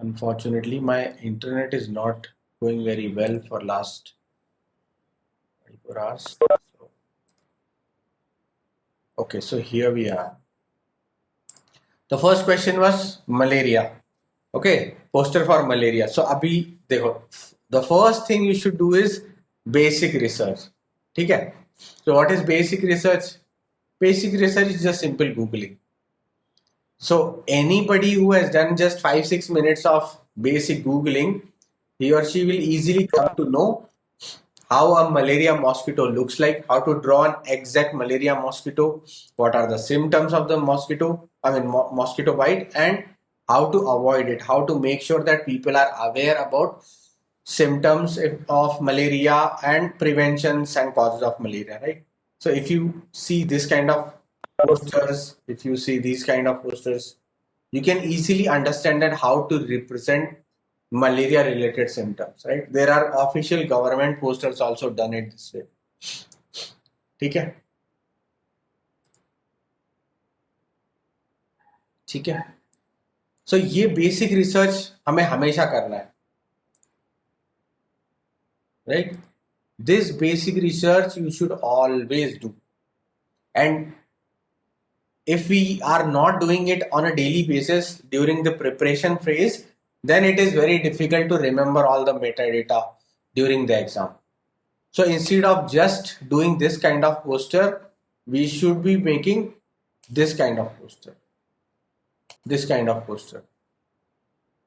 Unfortunately, my internet is not going very well for last 24 hours. Okay, so here we are. The first question was malaria. Okay, poster for malaria. So abhi dekho, the first thing you should do is basic research. Okay. So what is basic research? Basic research is just simple Googling. So anybody who has done just 5-6 minutes of basic Googling, he or she will easily come to know how a malaria mosquito looks like, how to draw an exact malaria mosquito, what are the symptoms of the mosquito, mosquito bite, and how to avoid it, how to make sure that people are aware about symptoms of malaria and preventions and causes of malaria, right? So if you see this kind of posters, if you see these kind of posters, you can easily understand that how to represent malaria related symptoms, right? There are official government posters also done it this way. ठीक है ठीक है सो ये basic research हमें हमेशा करना है, right? This basic research you should always do, and if we are not doing it on a daily basis during the preparation phase, then it is very difficult to remember all the metadata during the exam. So instead of just doing this kind of poster, we should be making this kind of poster,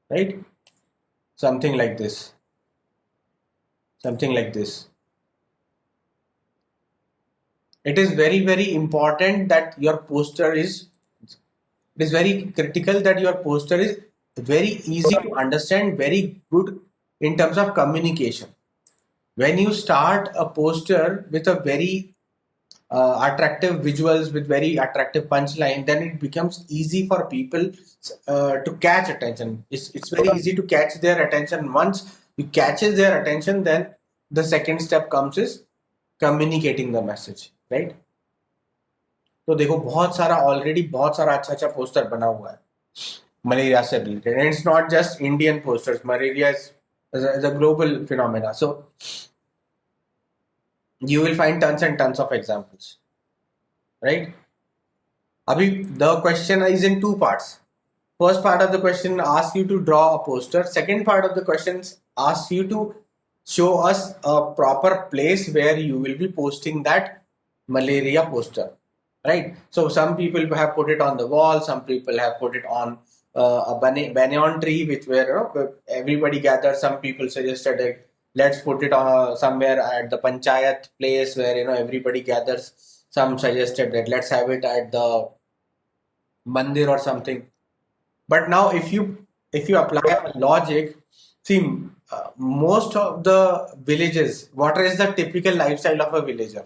right? Something like this. It is very, very important that your poster is, it is very critical that your poster is very easy to understand, very good in terms of communication. When you start a poster with a very attractive visuals, with very attractive punchline, then it becomes easy for people to catch attention. It's very easy to catch their attention. Once you catches their attention, then the second step comes is communicating the message, right? तो देखो बहुत सारा already बहुत सारा अच्छा अच्छा poster बना हुआ है मलेरिया से related, and it's not just Indian posters. Malaria is a global phenomena, so you will find tons and tons of examples, right? Abhi the question is in two parts. First part of the question asks you to draw a poster. Second part of the questions asks you to show us a proper place where you will be posting that malaria poster, right? So some people have put it on the wall, some people have put it on a banyan tree, which where everybody gathers. Some people suggested that let's put it on somewhere at the panchayat place where everybody gathers. Some suggested that let's have it at the mandir or something. But now if you apply a logic, see, most of the villages, what is the typical lifestyle of a villager?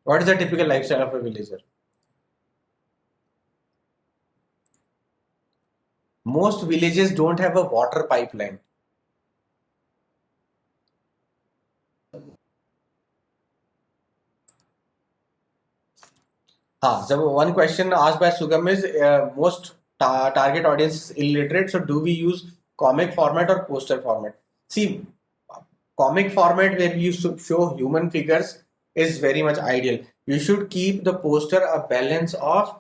What is the typical lifestyle of a villager? Most villages don't have a water pipeline. So one question asked by Sugam is most target audience is illiterate, so do we use comic format or poster format? See, comic format where you show human figures is very much ideal. You should keep the poster a balance of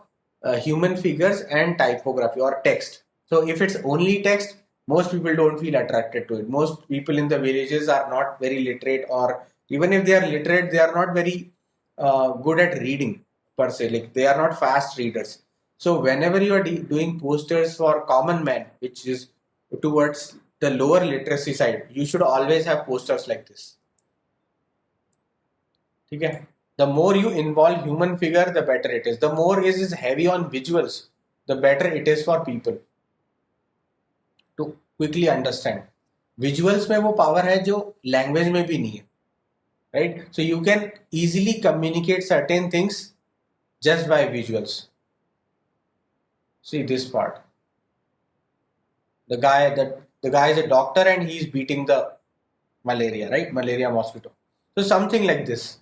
human figures and typography or text. So if it's only text, most people don't feel attracted to it. Most people in the villages are not very literate, or even if they are literate, they are not very good at reading per se. Like they are not fast readers. So whenever you are doing posters for common man, which is towards the lower literacy side, you should always have posters like this. Okay? The more you involve human figure, the better it is. The more is heavy on visuals, the better it is for people to quickly understand. Visuals में वो power है जो language में भी नहीं है, right? So you can easily communicate certain things just by visuals. See this part. The guy is a doctor and he's beating the malaria, right? Malaria mosquito. So something like this,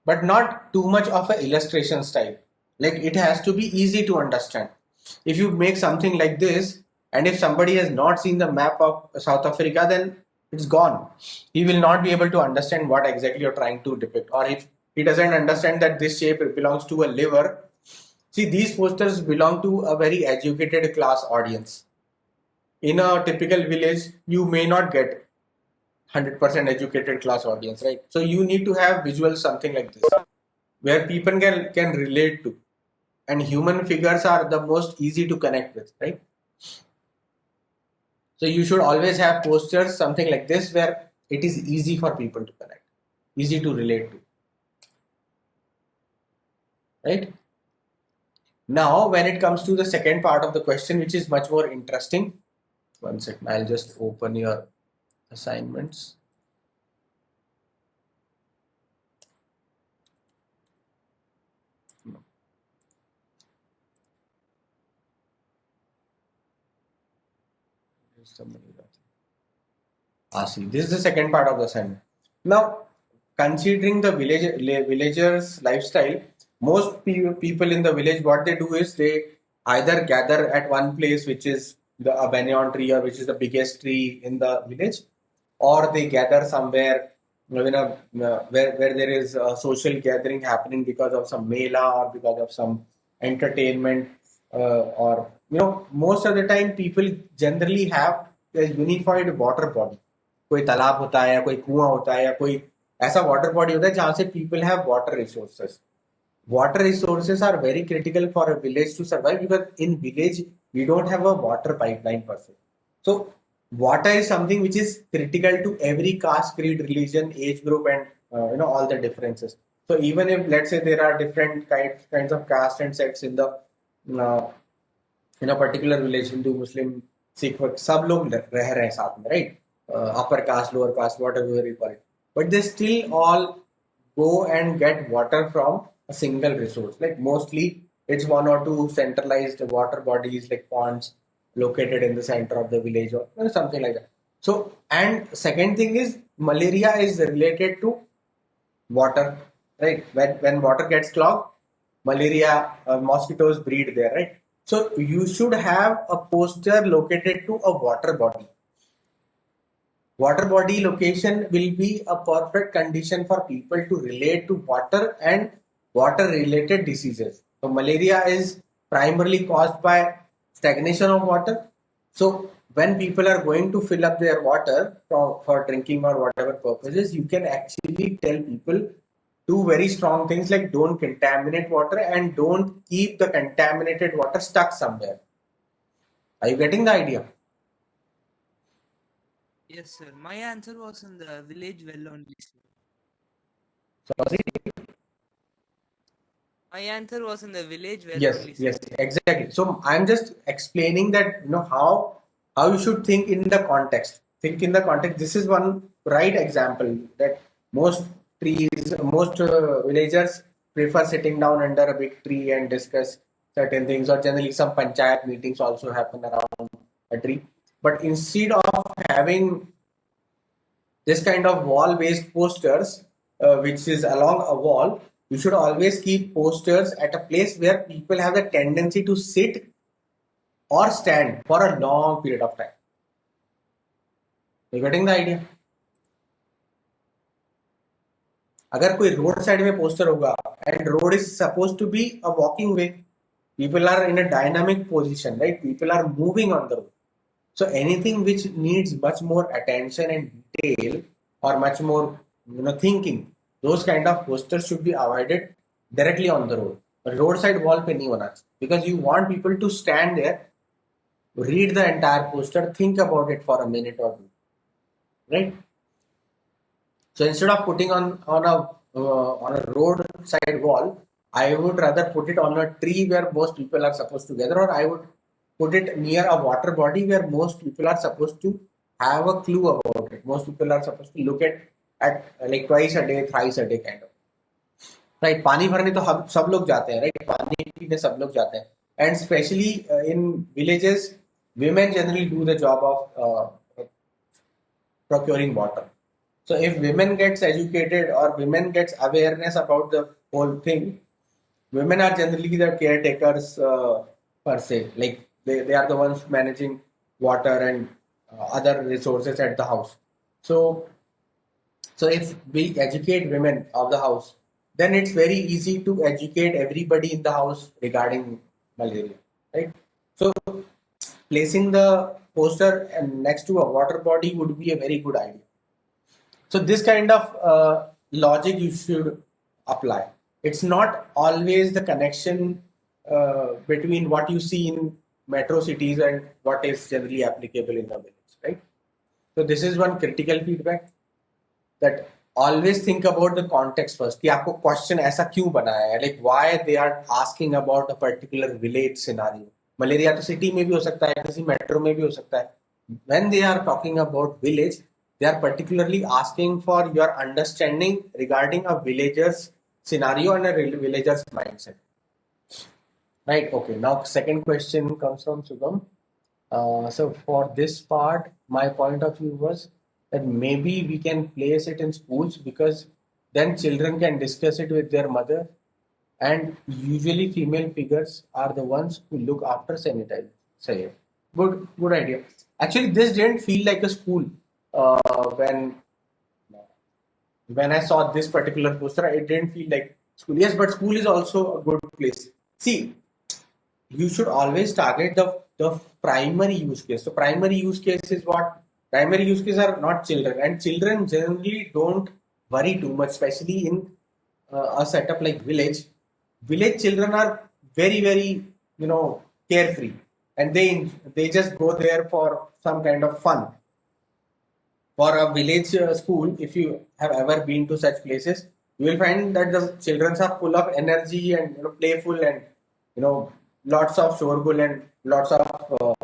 but not too much of an illustration style. Like it has to be easy to understand. If you make something like this, and if somebody has not seen the map of South Africa, then it's gone. He will not be able to understand what exactly you're trying to depict. Or if he doesn't understand that this shape belongs to a liver, see, these posters belong to a very educated class audience. In a typical village, you may not get 100% educated class audience, right? So you need to have visuals, something like this, where people can relate to, and human figures are the most easy to connect with, right? So you should always have posters, something like this, where it is easy for people to connect, easy to relate to, right? Now, when it comes to the second part of the question, which is much more interesting, one second, I'll just open your assignments. See, this is the second part of the assignment. Now, considering the villagers' lifestyle, most people in the village, what they do is they either gather at one place, which is a banyan tree, or which is the biggest tree in the village, or they gather somewhere, where there is a social gathering happening because of some mela or because of some entertainment, or most of the time people generally have a unified water body. कोई तालाब होता है या कोई कुआं होता है या कोई ऐसा वाटर बॉडी होता है जहां से people have water resources. Water resources are very critical for a village to survive, because in village we don't have a water pipeline per se. So water is something which is critical to every caste, creed, religion, age group, and all the differences. So even if, let's say, there are different kinds of caste and sects in the in a particular village, Hindu, Muslim, Sikh, सब लोग रह रहे हैं साथ में, right? Upper caste, lower caste, whatever you call it, but they still all go and get water from a single resource. Like mostly it's one or two centralized water bodies like ponds located in the center of the village, or something like that. So, and second thing is, malaria is related to water, right? When water gets clogged, malaria, mosquitoes breed there, right? So you should have a poster located to a water body. Water body location will be a perfect condition for people to relate to water and water related diseases. So malaria is primarily caused by stagnation of water. So when people are going to fill up their water for drinking or whatever purposes, you can actually tell people two very strong things, like don't contaminate water and don't keep the contaminated water stuck somewhere. Are you getting the idea? Yes, sir. My answer was in the village well only, sir. Sorry? My answer was in the village well Yes, only, sir. yes, exactly. So I'm just explaining that, how you should think in the context. Think in the context. This is one right example that most villagers prefer sitting down under a big tree and discuss certain things, or generally some panchayat meetings also happen around a tree. But instead of having this kind of wall-based posters, which is along a wall, you should always keep posters at a place where people have the tendency to sit or stand for a long period of time. You getting the idea? अगर कोई road side में poster होगा, and road is supposed to be a walking way, people are in a dynamic position, right? People are moving on the road. So anything which needs much more attention and detail, or much more thinking, those kind of posters should be avoided directly on the road. A roadside wall पे नहीं होना, because you want people to stand there, read the entire poster, think about it for a minute or two, right? So instead of putting on a roadside wall, I would rather put it on a tree where most people are supposed to gather, or I would put it near a water body where most people are supposed to have a clue about it. Most people are supposed to look at like twice a day, thrice a day kind of. Right? पानी भरने तो हम सब लोग जाते हैं, right? पानी पीने सब लोग जाते हैं. And especially in villages, women generally do the job of procuring water. So if women gets educated or women gets awareness about the whole thing, women are generally the caretakers per se. Like they are the ones managing water and other resources at the house. So if we educate women of the house, then it's very easy to educate everybody in the house regarding malaria, right? So placing the poster and next to a water body would be a very good idea. So this kind of logic you should apply. It's not always the connection between what you see in metro cities and what is generally applicable in the village, right? So this is one critical feedback, that always think about the context first कि आपको question ऐसा क्यों बनाया है, like why they are asking about a particular village scenario. Malaria तो city में भी हो सकता है, किसी metro में भी हो सकता है. When they are talking about village, they are particularly asking for your understanding regarding a villager's scenario and a villager's mindset. Right, okay. Now second question comes from Shubham. So for this part, my point of view was that maybe we can place it in schools, because then children can discuss it with their mother, and usually female figures are the ones who look after sanitize. Say, good idea. Actually, this didn't feel like a school when I saw this particular poster. It didn't feel like school. Yes, but school is also a good place. See, you should always target the primary use case. So primary use case is what? Primary use case are not children, and children generally don't worry too much, especially in a setup like village. Village children are very carefree, and they just go there for some kind of fun. For a village school, if you have ever been to such places, you will find that the children are full of energy and playful, and lots of shorgul and lots of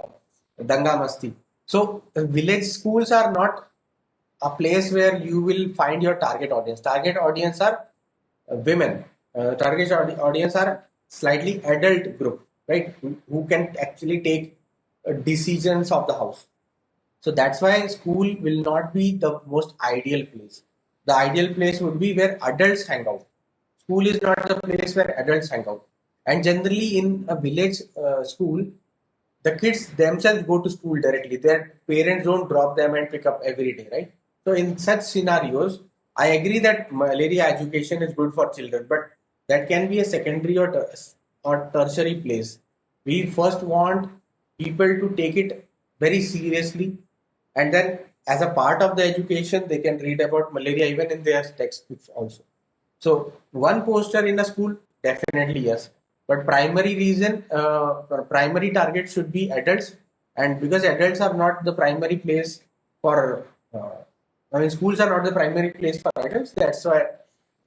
danga masti. So village schools are not a place where you will find your target audience. Target audience are women. Target audience are slightly adult group, right? Who can actually take decisions of the house. So that's why school will not be the most ideal place. The ideal place would be where adults hang out. School is not the place where adults hang out. And generally in a village school, the kids themselves go to school directly. Their parents don't drop them and pick up every day, right? So in such scenarios, I agree that malaria education is good for children, but that can be a secondary or tertiary place. We first want people to take it very seriously, and then as a part of the education, they can read about malaria even in their textbooks also. So one poster in a school, definitely yes. But primary reason, primary target should be adults, and because adults are not the primary place for, schools are not the primary place for adults. That's why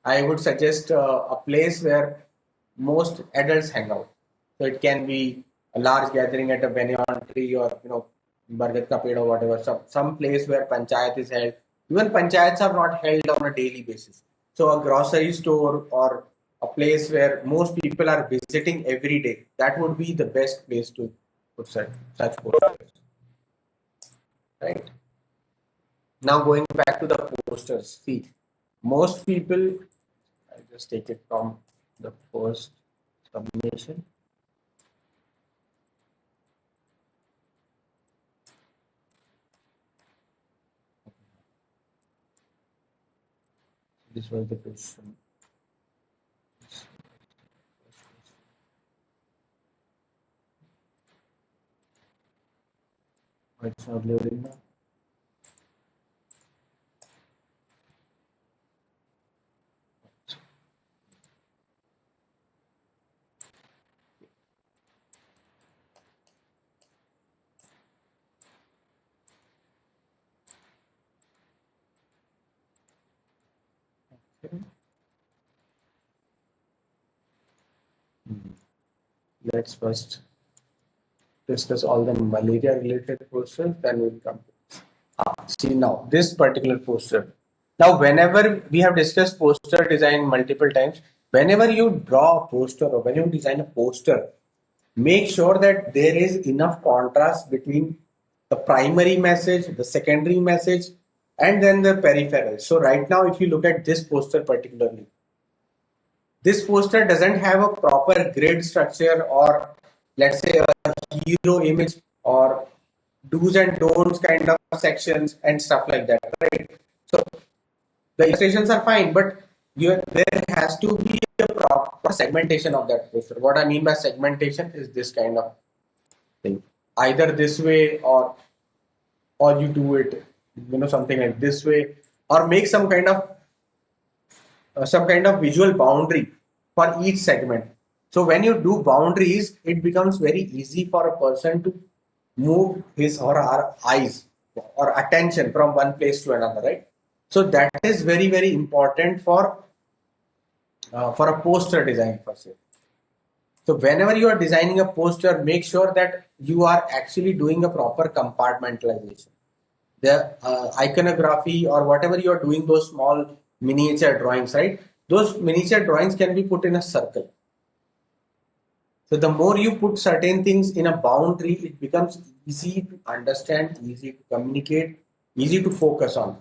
I would suggest a place where most adults hang out. So it can be a large gathering at a banyan tree, or Bargat ka ped or whatever. Some place where panchayat is held. Even panchayats are not held on a daily basis. So a grocery store or a place where most people are visiting every day, that would be the best place to put such posters. Right? Now going back to the posters. See, most people, I'll just take it from the first combination. This was the question. It's not loading now. Let's first discuss all the malaria related posters, then we'll come to see now this particular poster. Now, whenever we have discussed poster design multiple times, whenever you draw a poster or when you design a poster, make sure that there is enough contrast between the primary message, the secondary message, and then the peripheral. So right now, if you look at this poster particularly, this poster doesn't have a proper grid structure or let's say a hero image or do's and don'ts kind of sections and stuff like that, right? So the illustrations are fine, but there has to be a proper segmentation of that poster. What I mean by segmentation is this kind of thing, either this way or you do it, something like this way, or make some kind of visual boundary for each segment. So when you do boundaries, it becomes very easy for a person to move his or her eyes or attention from one place to another, right? So that is very, very important for a poster design per se. So whenever you are designing a poster, make sure that you are actually doing a proper compartmentalization. The iconography or whatever you are doing, those small miniature drawings, right? Those miniature drawings can be put in a circle. So the more you put certain things in a boundary, it becomes easy to understand, easy to communicate, easy to focus on.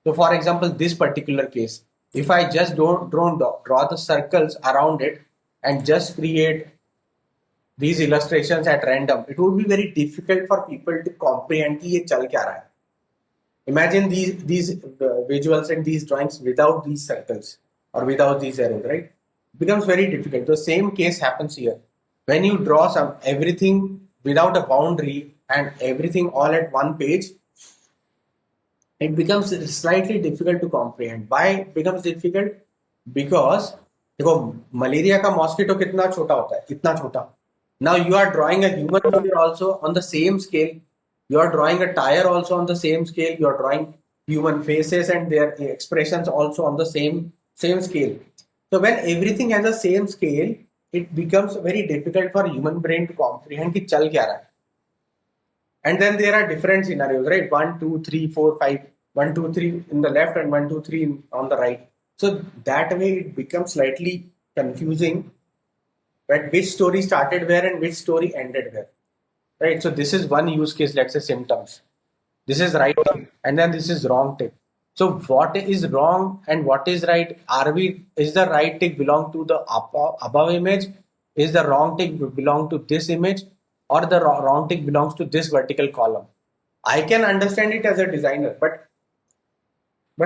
So for example, this particular case, if I just don't draw the circles around it and just create these illustrations at random, it would be very difficult for people to comprehend कि ये चल क्या रहा है. Imagine these visuals and these drawings without these circles or without these arrows, right? It becomes very difficult. The same case happens here. When you draw everything without a boundary and everything all at one page, it becomes slightly difficult to comprehend. Why it becomes difficult? Because देखो malaria का mosquito कितना छोटा होता है, कितना छोटा. Now you are drawing a human figure also on the same scale. You are drawing a tire also on the same scale. You are drawing human faces and their expressions also on the same scale. So when everything has the same scale, it becomes very difficult for human brain to comprehend कि चल क्या रहा है. And then there are different scenarios, right? 1, 2, 3, 4, 5. 1, 2, 3 in the left and 1, 2, 3 on the right. So that way it becomes slightly confusing. But which story started where and which story ended where, right? So this is one use case. Let's say symptoms. This is right tick, and then this is wrong tick. So what is wrong and what is right? Is the right tick belong to the above image? Is the wrong tick belong to this image? Or the wrong tick belongs to this vertical column? I can understand it as a designer, but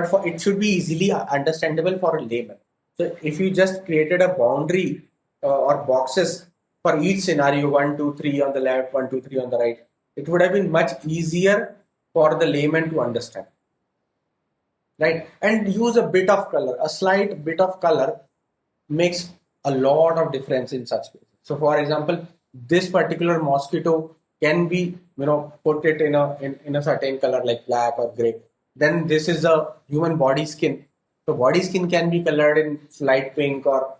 for it should be easily understandable for a layman. So if you just created a boundary or boxes for each scenario, 1, 2, 3 on the left, 1, 2, 3 on the right, it would have been much easier for the layman to understand, right? And use a bit of color, a slight bit of color makes a lot of difference in such cases. So for example, this particular mosquito can be, put it in a certain color like black or gray. Then this is a human body skin. So body skin can be colored in light pink, or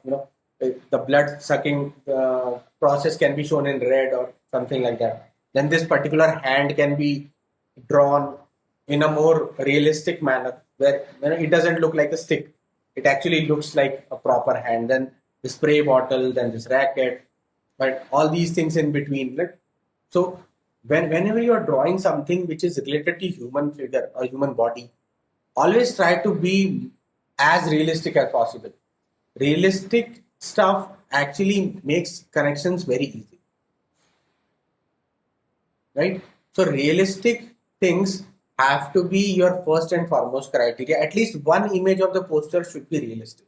the blood sucking process can be shown in red or something like that. Then this particular hand can be drawn in a more realistic manner where it doesn't look like a stick. It actually looks like a proper hand. Then the spray bottle, then this racket, but all these things in between. So whenever you are drawing something which is related to human figure or human body, always try to be as realistic as possible. Realistic stuff actually makes connections very easy, right? So realistic things have to be your first and foremost criteria. At least one image of the poster should be realistic,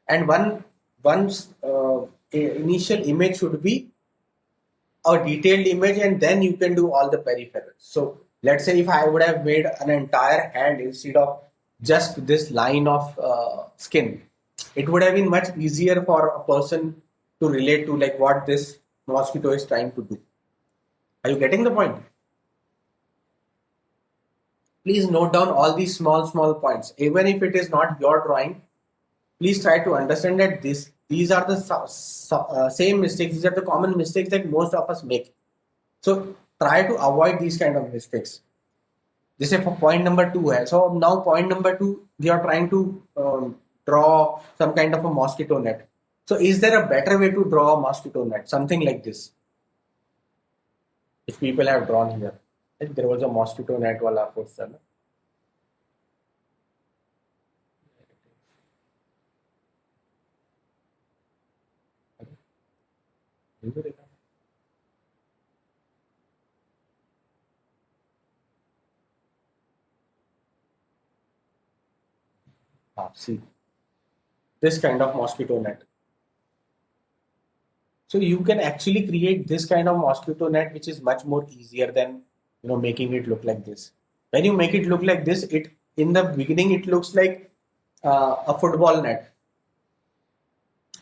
and one's initial image should be a detailed image, and then you can do all the peripherals. So let's say if I would have made an entire hand instead of just this line of skin, it would have been much easier for a person to relate to like what this mosquito is trying to do. Are you getting the point? Please note down all these small points. Even if it is not your drawing, please try to understand that these are the same mistakes. These are the common mistakes that most of us make. So try to avoid these kind of mistakes. This is for point number 2. So now point number 2, we are trying to draw some kind of a mosquito net. So is there a better way to draw a mosquito net? Something like this, which people have drawn here. Like there was a mosquito net wala poster. See, this kind of mosquito net. So you can actually create this kind of mosquito net, which is much more easier than making it look like this. When you make it look like this, it in the beginning it looks like a football net,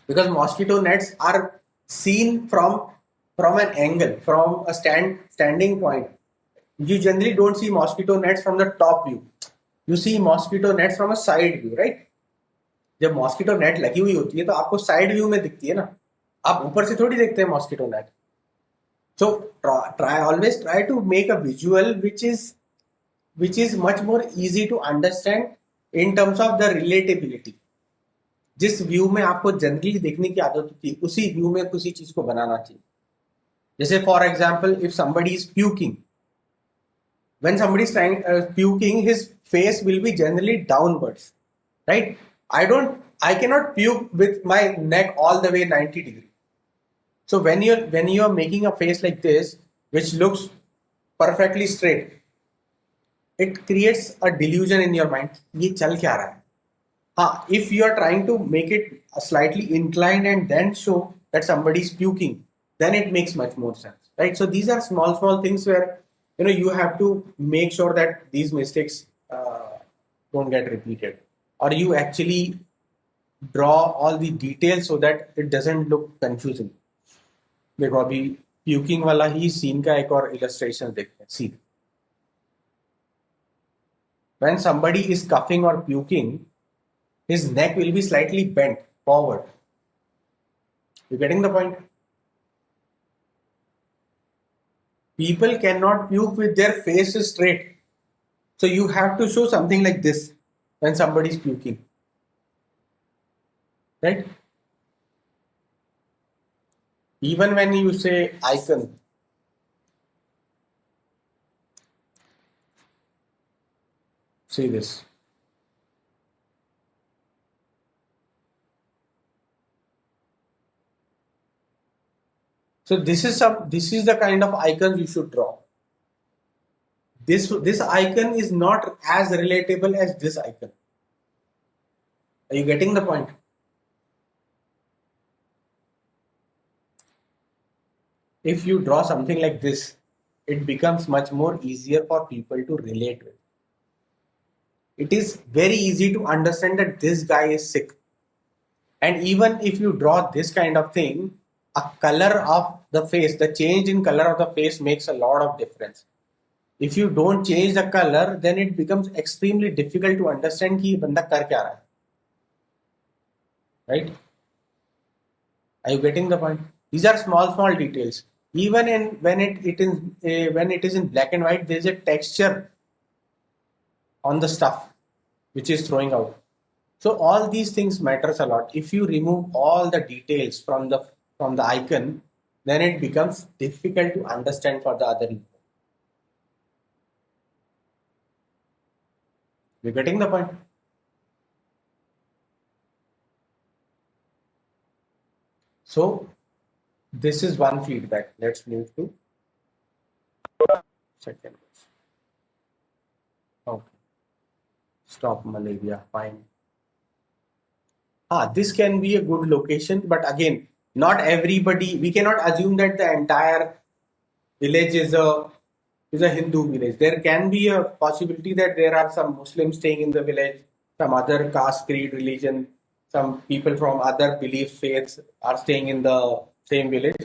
because mosquito nets are seen from an angle, from a standing point. You generally don't see mosquito nets from the top view. You see mosquito nets from a side view, right? जब mosquito net लगी हुई होती है तो आपको side view में दिखती है ना, आप ऊपर से थोड़ी देखते हैं mosquito net. So always try to make a visual which is much more easy to understand in terms of the relatability. जिस व्यू में आपको जनरली देखने की आदत होती है उसी व्यू में किसी चीज को बनाना चाहिए. जैसे for example, if somebody is puking, when somebody is trying puking, his face will be generally downwards, right? I cannot puke with my neck all the way 90 degrees. So when you're making a face like this, which looks perfectly straight, it creates a delusion in your mind. ये चल क्या रहा है? हाँ, if you are trying to make it slightly inclined and then show that somebody is puking, then it makes much more sense, right? So these are small things where you have to make sure that these mistakes don't get repeated, or you actually draw all the details so that it doesn't look confusing. देखो अभी puking वाला ही scene का एक और illustration देखते हैं. See, when somebody is coughing or puking, his neck will be slightly bent forward. You getting the point? People cannot puke with their face straight. So you have to show something like this when somebody is puking. Right? Even when you say icon, see this. So this is the kind of icons you should draw. This icon is not as relatable as this icon. Are you getting the point? If you draw something like this, it becomes much more easier for people to relate with. It is very easy to understand that this guy is sick. And even if you draw this kind of thing, a color of the face, the change in color of the face makes a lot of difference. If you don't change the color, then it becomes extremely difficult to understand कि बंदा कर क्या रहा है. Right? Are you getting the point? These are small details. Even when it is in black and white, there is a texture on the stuff which is throwing out. So all these things matters a lot. If you remove all the details from the icon, then it becomes difficult to understand for the other info. You getting the point? So this is one feedback. Let's move to second question. Okay. Stop malaria. Fine. This can be a good location, but again, not everybody. We cannot assume that the entire village is a Hindu village. There can be a possibility that there are some Muslims staying in the village, some other caste, creed, religion, some people from other belief faiths are staying in the same village.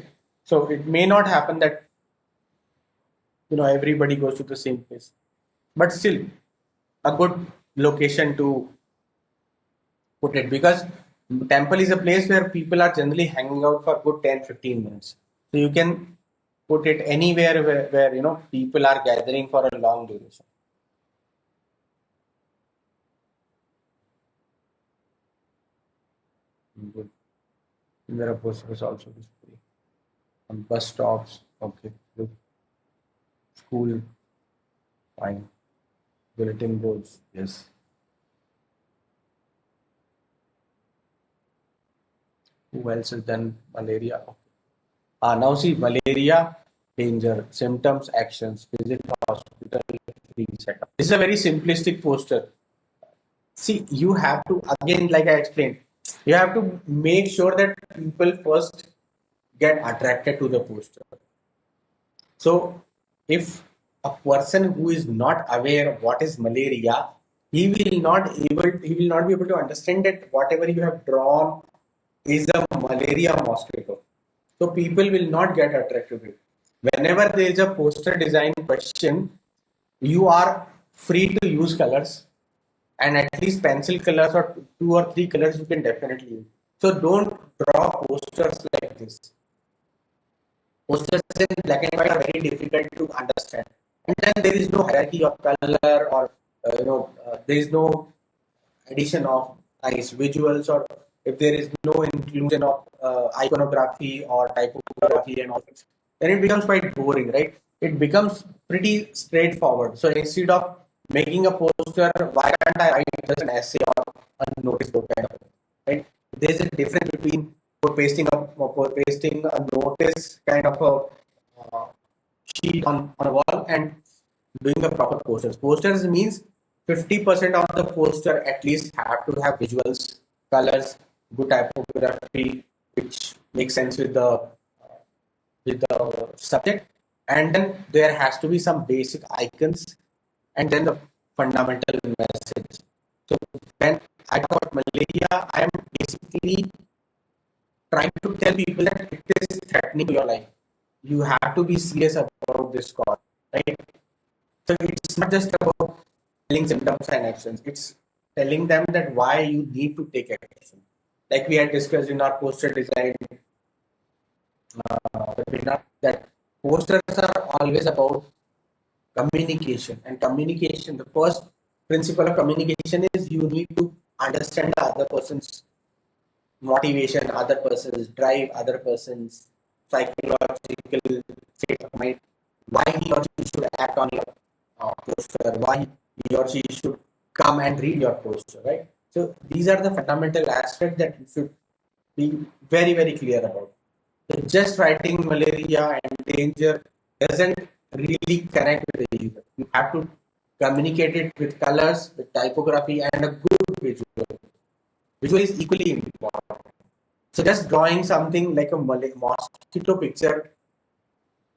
So it may not happen that everybody goes to the same place, but still a good location to put it, because temple is a place where people are generally hanging out for good 10-15 minutes. So you can put it anywhere where people are gathering for a long duration. Good. There are posters also display. On bus stops, okay. Good. School, fine. Bulletin boards, yes. Who else has done malaria? Okay. Now see, malaria, danger, symptoms, actions, visit hospital, free checkup. This is a very simplistic poster. See, you have to, again, like I explained, you have to make sure that people first get attracted to the poster. So if a person who is not aware of what is malaria, he will not be able to understand that whatever you have drawn is a malaria mosquito. So people will not get attracted to it. Whenever there is a poster design question, you are free to use colors, and at least pencil colors or two or three colors you can definitely use. So don't draw posters like this. Posters in black and white are very difficult to understand, and then there is no hierarchy of color, or there is no addition of nice visuals, or if there is no inclusion of iconography or typography and all things, then it becomes quite boring, right? It becomes pretty straightforward. So instead of making a poster, why can't I write just an essay or a notice board kind of, right? There's a difference between pasting a notice kind of a sheet on a wall and doing a proper posters. Posters means 50% of the poster at least have to have visuals, colors, good typography, which makes sense with the subject, and then there has to be some basic icons, and then the fundamental message. So when I talk about malaria, I am basically trying to tell people that it is threatening your life. You have to be serious about this cause, right? So it's not just about telling symptoms and actions. It's telling them that why you need to take action. Like we had discussed in our poster design webinar, that posters are always about communication. And communication, the first principle of communication is you need to understand the other person's motivation, other person's drive, other person's psychological state of mind, why he or she should act on your poster, why he or she should come and read your poster, right? So these are the fundamental aspects that you should be very, very clear about. So just writing malaria and danger doesn't really connect with the user. You have to communicate it with colors, with typography, and a good visual. Visual is equally important. So just drawing something like a mosquito picture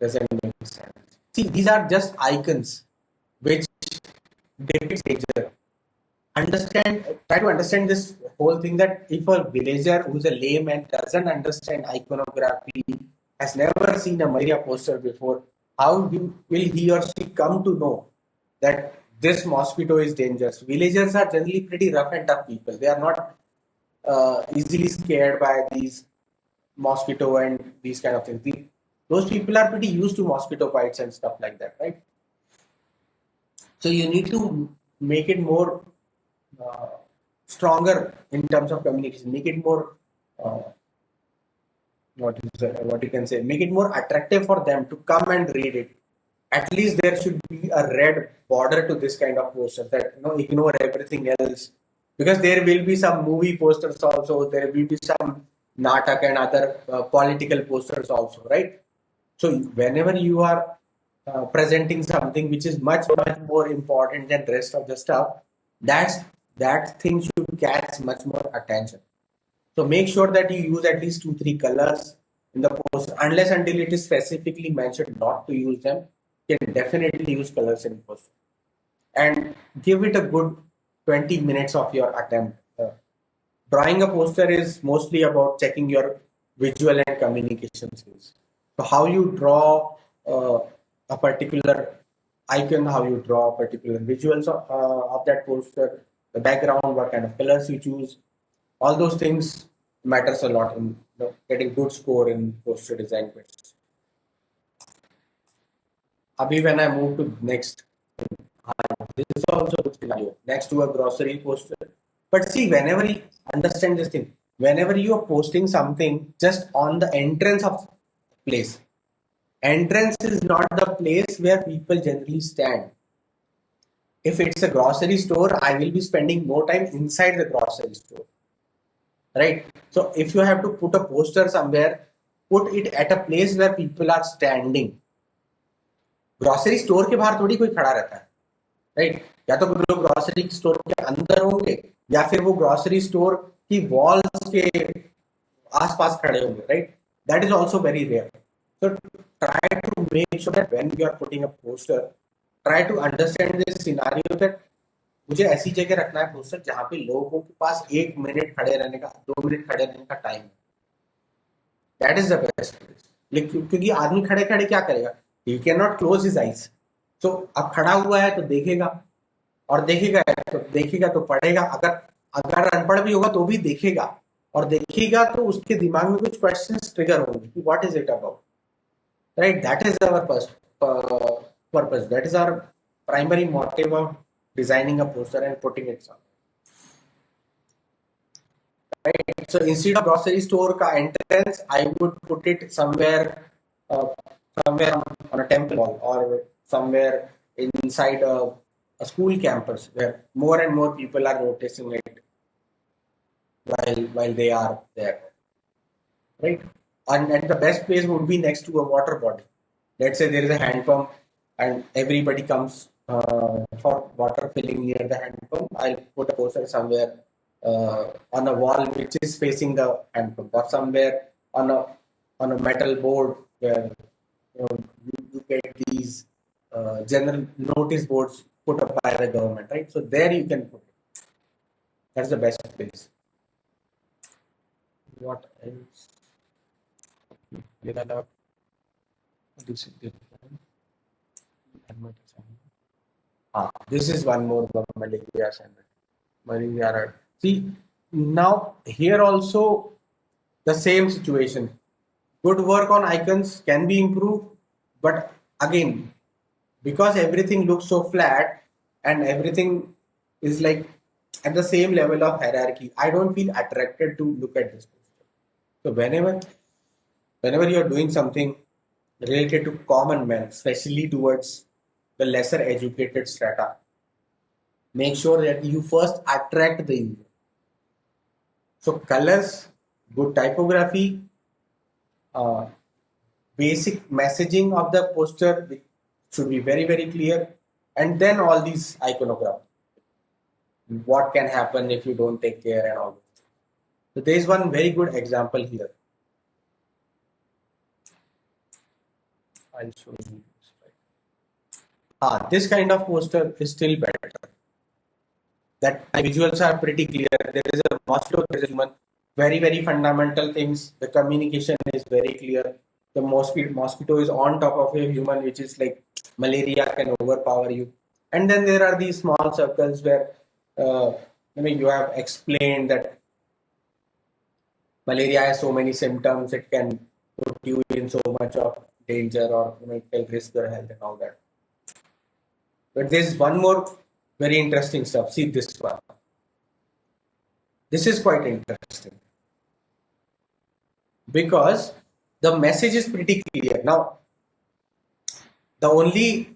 doesn't make sense. See, these are just icons which depict danger. Try to understand this whole thing, that if a villager who's a layman doesn't understand iconography, has never seen a malaria poster before, how will he or she come to know that this mosquito is dangerous? Villagers are generally pretty rough and tough people. They are not easily scared by these mosquito and these kind of things. Those people are pretty used to mosquito bites and stuff like that, right? So you need to make it more stronger in terms of communication. Make it more what you can say. Make it more attractive for them to come and read it. At least there should be a red border to this kind of poster, that ignore everything else, because there will be some movie posters also. There will be some natak and other political posters also, right? So whenever you are presenting something which is much more important than rest of the stuff, that thing should catch much more attention. So make sure that you use at least 2-3 colors in the poster, unless until it is specifically mentioned not to use them. You can definitely use colors in poster, and give it a good 20 minutes of your attempt. Drawing a poster is mostly about checking your visual and communication skills. So how you draw a particular icon, how you draw particular visuals of that poster, the background, what kind of colors you choose, all those things matters a lot in getting good score in poster design quiz. Abhi, when I move to next, this is also a good scenario next to a grocery poster. But see, whenever you understand this thing, whenever you are posting something just on the entrance of place, entrance is not the place where people generally stand. If it's a grocery store, I will be spending more time inside the grocery store, right? So if you have to put a poster somewhere, put it at a place where people are standing. Grocery store के बाहर थोड़ी कोई खड़ा रहता है, right? या तो लोग ग्रोसरी स्टोर के अंदर होंगे या फिर वो ग्रोसरी स्टोर की वॉल्स के आसपास खड़े होंगे, right? That is also very rare. So try to make sure that when you are putting a poster, try to understand this scenario that मुझे ऐसी जगह रखना है पोस्टर जहाँ पे लोगों के पास 1 मिनट खड़े रहने का, 2 मिनट खड़े रहने का time. That is the best. क्योंकि आदमी खड़े खड़े क्या करेगा? He can not close his eyes. तो अब खड़ा हुआ है तो देखेगा, और देखेगा तो पढ़ेगा. अगर अगर अनपढ़ भी होगा तो भी देखेगा, और देखेगा तो उसके दिमाग में कुछ क्वेश्चंस ट्रिगर होंगे कि what is it about, right? That is our purpose. That is our primary motive of designing a poster and putting it somewhere. Right. So instead of grocery store ka entrance, I would put it somewhere, uh, somewhere on a temple wall, or somewhere inside a school campus where more and more people are noticing it while they are there. Right. And the best place would be next to a water body. Let's say there is a hand pump and everybody comes for water filling near the hand pump. I'll put a poster somewhere on a wall which is facing the hand pump, or somewhere on a metal board where you get these general notice boards put up by the government, right? So there you can put it. That's the best place. What else? This is one more malaria assignment. Malaria. See, now here also the same situation. Good work on icons can be improved, but again, because everything looks so flat and everything is like at the same level of hierarchy, I don't feel attracted to look at this poster. So whenever you are doing something related to common men, especially towards the lesser educated strata, make sure that you first attract the user. So colors, good typography, basic messaging of the poster should be very, very clear, and then all these iconography. What can happen if you don't take care and all. So there is one very good example here. I'll show you this. This kind of poster is still better. That visuals are pretty clear. There is a mosquito, there is a human. Very, very fundamental things. The communication is very clear. The mosquito is on top of a human, which is like malaria can overpower you. And then there are these small circles where you have explained that malaria has so many symptoms, it can put you in so much of danger, or it can risk your health and all that. But there's one more very interesting stuff. See this one. This is quite interesting because the message is pretty clear. Now, the only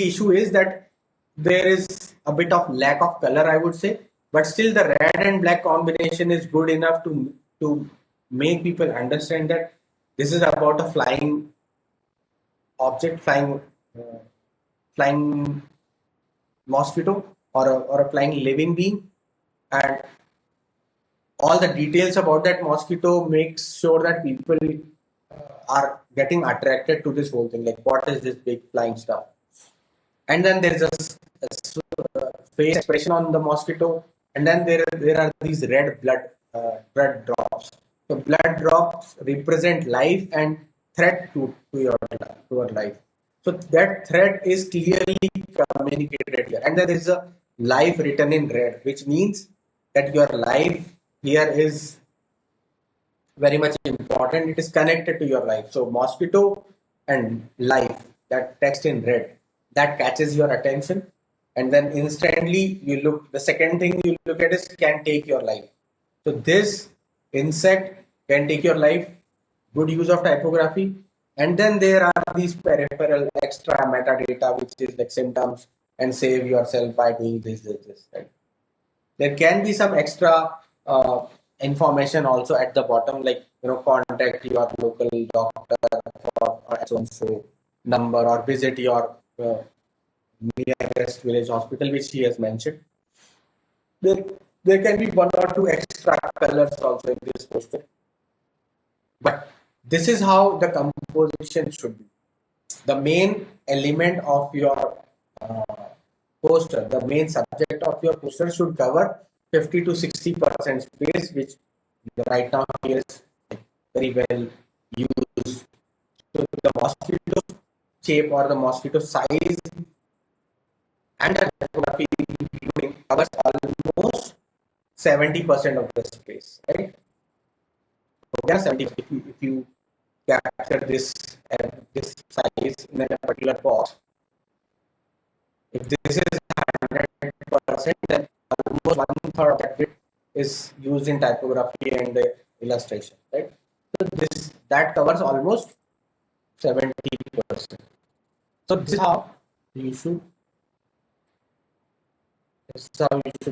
issue is that there is a bit of lack of color, I would say, but still the red and black combination is good enough to make people understand that this is about a flying object, flying mosquito, or a flying living being, and all the details about that mosquito makes sure that people are getting attracted to this whole thing. Like, what is this big flying stuff? And then there is a face expression on the mosquito, and then there are these red blood drops. So blood drops represent life and threat to your life. So that threat is clearly communicated here, and then there is a life written in red, which means that your life here is very much important. It is connected to your life. So mosquito and life, that text in red, that catches your attention, and then instantly the second thing you look at is can take your life. So this insect can take your life. Good use of typography. And then there are these peripheral extra metadata, which is like symptoms and save yourself by doing this, right? There can be some extra information also at the bottom, like contact your local doctor or so number, or visit your nearest village hospital, which he has mentioned. there, there can be one or two extra colors also in this poster. But this is how the composition should be. The main element of your poster, the main subject of your poster should cover 50 to 60% space, which right now here is very well used. So the mosquito shape or the mosquito size and the typography including covers almost 70% of the space, right? Okay, 70. If you capture this this size in a particular box, if this is 100%, then almost one third of that bit is used in typography and the illustration, right? So this that covers almost 70%. So this is how you should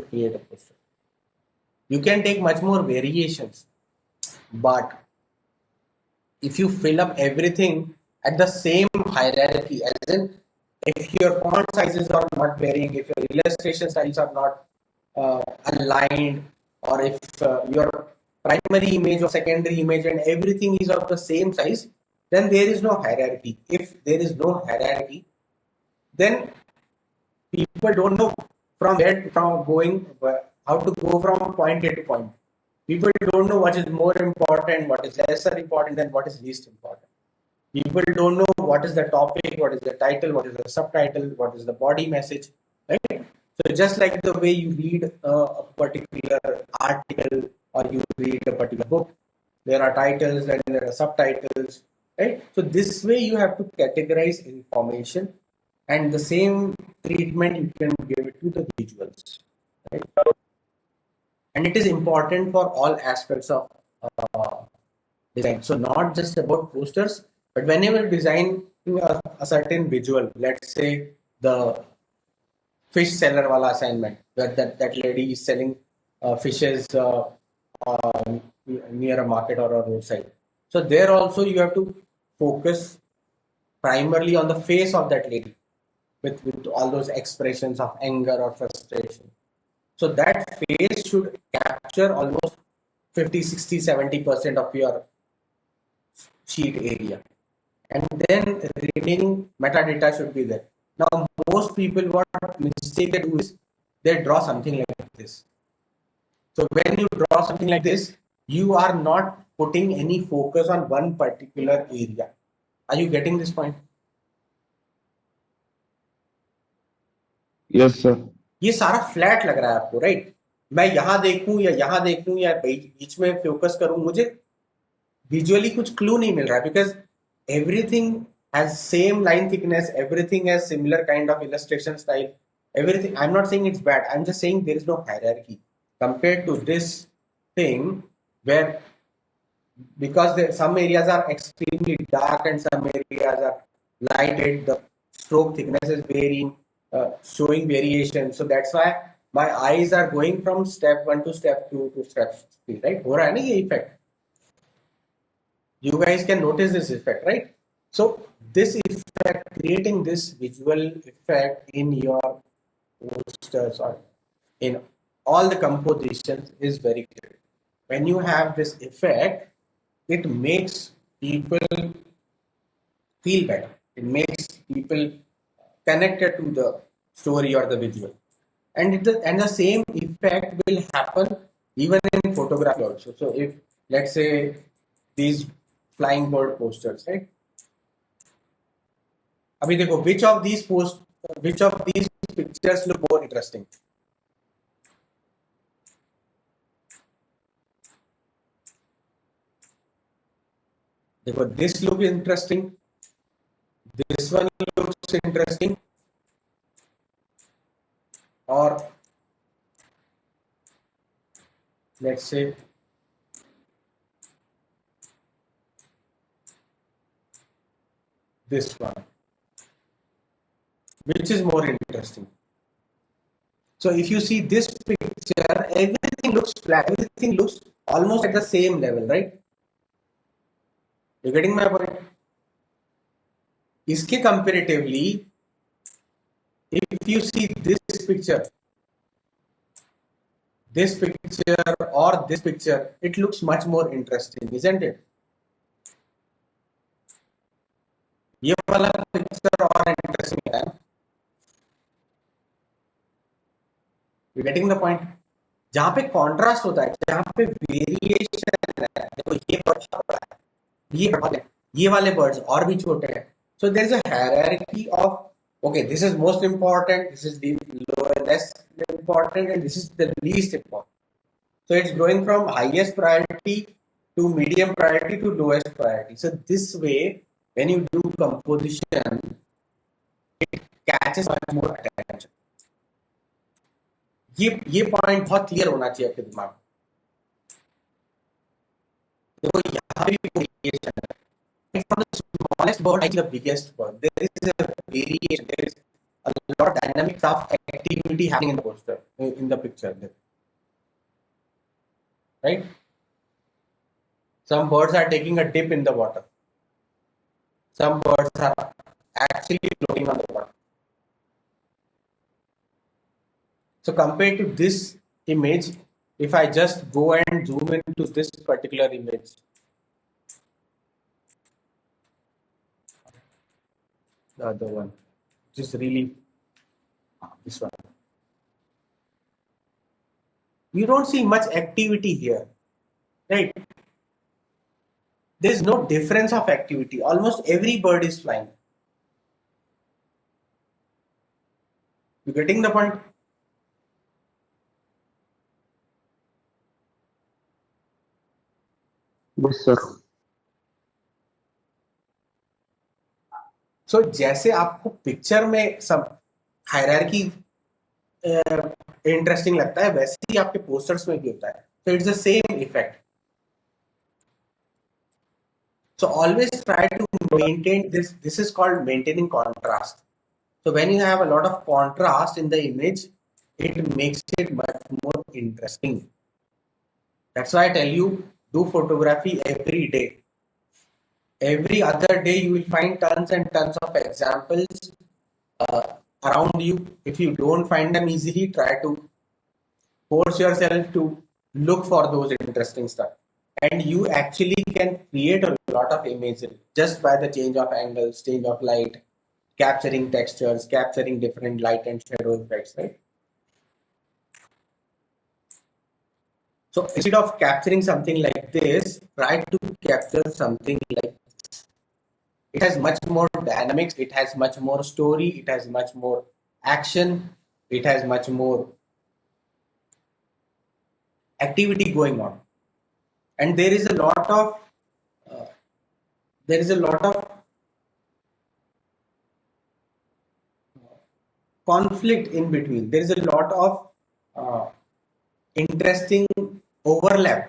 create a poster. You can take much more variations, but if you fill up everything at the same hierarchy, as in if your font sizes are not varying, if your illustration styles are not aligned, or if your primary image or secondary image and everything is of the same size, then there is no hierarchy. If there is no hierarchy, then people don't know how to go from point A to point. People don't know what is more important, what is lesser important, and what is least important. People don't know what is the topic, what is the title, what is the subtitle, what is the body message, right? So just like the way you read a particular article or you read a particular book, there are titles and there are subtitles, right? So this way you have to categorize information, and the same treatment you can give it to the visuals, right? And it is important for all aspects of design. So not just about posters, but whenever you design a certain visual, let's say the fish seller wala assignment, where that lady is selling fishes near a market or a roadside. So there also you have to focus primarily on the face of that lady with all those expressions of anger or frustration. So that face should capture almost 50, 60, 70% of your sheet area. And then remaining metadata should be there. Now, most people, what mistake they do is they draw something like this. So when you draw something like this, you are not putting any focus on one particular area. Are you getting this point? Yes, sir. ये सारा flat लग रहा है आपको, right? मैं यहाँ देखूं या यहाँ देखूं या बीच में फोकस करूं, मुझे विजुअली कुछ क्लू नहीं मिल रहा है, because everything has same line thickness, everything has similar kind of illustration style, everything. I'm not saying it's bad, I'm just saying there is no hierarchy compared to this thing, where because some areas are extremely dark and some areas are lighted, the stroke thickness is varying, showing variation. So that's why my eyes are going from step 1 to step 2 to step 3, right? हो रहा है ना ये effect? You guys can notice this effect, right? So this effect, creating this visual effect in your posters or in all the compositions is very good. When you have this effect, it makes people feel better. It makes people connected to the story or the visual. And the same effect will happen even in photography also. So if, let's say, these flying bird posters, right? अभी देखो, which of these pictures look more interesting? देखो, this looks interesting, this one looks interesting, or let's say this one. Which is more interesting? So if you see this picture, everything looks flat, everything looks almost at the same level, right? You getting my point? इसके comparatively, if you see this picture, this picture or this picture, it looks much more interesting, isn't it? ये वाला picture और interesting है. You getting the point? जहाँ पे contrast होता है, जहाँ पे variation है, देखो ये bird बहुत बड़ा है, ये बहुत है, ये वाले birds और भी छोटे हैं. So there is a hierarchy of, okay, this is most important, this is the less important, and this is the least important. So it's going from highest priority to medium priority to lowest priority. So this way, when you do composition, it catches much more attention. ये point बहुत clear होना चाहिए आपके दिमाग में. देखो यहाँ भी variation है. From the smallest bird to the biggest bird, there is a variation. There is a lot of dynamics of activity happening in the poster, in the picture there. Right? Some birds are taking a dip in the water. Some birds are actually floating on the water. So compared to this image, if I just go and zoom into this particular image, the other one, just really this one, you don't see much activity here, right? There is no difference of activity. Almost every bird is flying. You getting the point? Yes, sir. So जैसे आपको picture में सब hierarchy interesting लगता है, वैसे ही आपके posters में भी होता है. So it's the same effect. So always try to maintain this. This is called maintaining contrast. So when you have a lot of contrast in the image, it makes it much more interesting. That's why I tell you, do photography every day. Every other day you will find tons and tons of examples around you. If you don't find them easily, try to force yourself to look for those interesting stuff. And you actually can create a lot of images just by the change of angles, change of light, capturing textures, capturing different light and shadow effects, right? So instead of capturing something like this, try to capture something like this. It has much more dynamics, it has much more story, it has much more action, it has much more activity going on. And there is a lot of conflict in between. There is a lot of interesting overlap,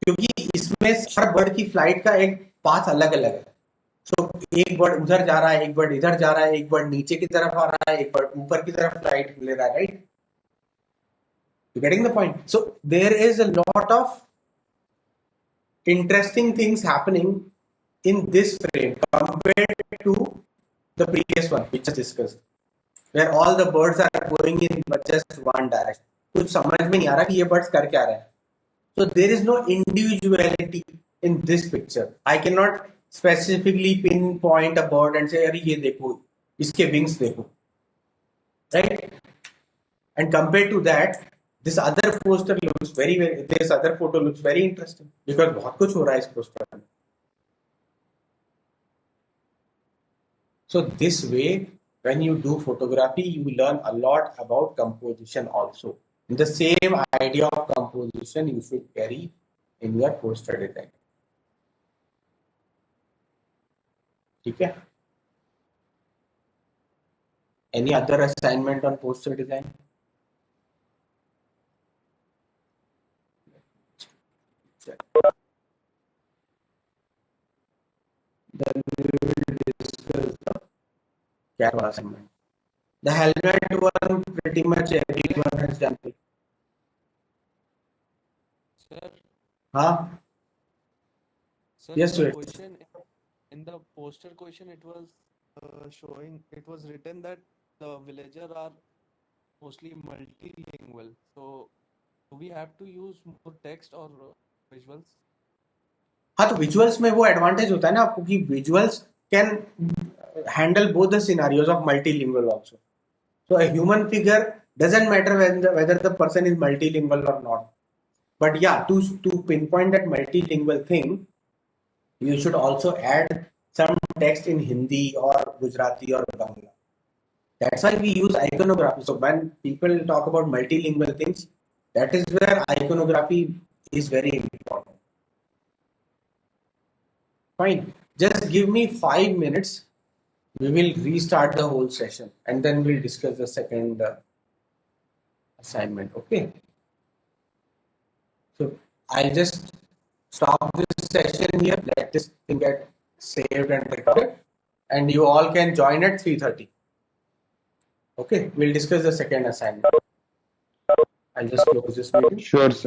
क्योंकि इसमें हर bird की flight का एक path अलग अलग है. सो एक bird उधर जा रहा है, एक बर्ड इधर जा रहा है, एक बर्ड नीचे की तरफ आ रहा है, एक बर्ड ऊपर की तरफ फ्लाइट ले रहा है, right? You getting the point? So there is a lot of interesting things happening in this frame compared to the previous one we just discussed, where all the birds are going in just one direction. कुछ समझ में नहीं आ रहा कि ये birds कर क्या रहे हैं. So there is no individuality in this picture. I cannot specifically pinpoint a bird and say, अरे ये देखो, इसके wings देखो, right? And compared to that, this other poster looks this other photo looks very interesting because बहुत कुछ हो रहा है इस poster में. So this way, when you do photography, you learn a lot about composition also. The same idea of composition you should carry in your poster design. ठीक है? Any other assignment on poster design? Then we will discuss the cat assignment. The helmet one, pretty much everyone has done it. Sir, Huh? sir, Yes, in the sir. question, in the poster question, it was it was written that the villagers are mostly multilingual. So Do we have to use more text or visuals? हाँ, तो visuals में वो advantage होता है ना आपको कि visuals can handle both the scenarios of multilingual also. So a human figure doesn't matter whether the person is multilingual or not. But yeah, to pinpoint that multilingual thing, you should also add some text in Hindi or Gujarati or Bangla. That's why we use iconography. So when people talk about multilingual things, that is where iconography is very important. Fine. Just give me 5 minutes. We will restart the whole session and then we'll discuss the second assignment. Okay. So I'll just stop this session here. Let this thing get saved and recorded, and you all can join at 3:30. Okay, we'll discuss the second assignment. I'll just close this meeting. Sure, sir.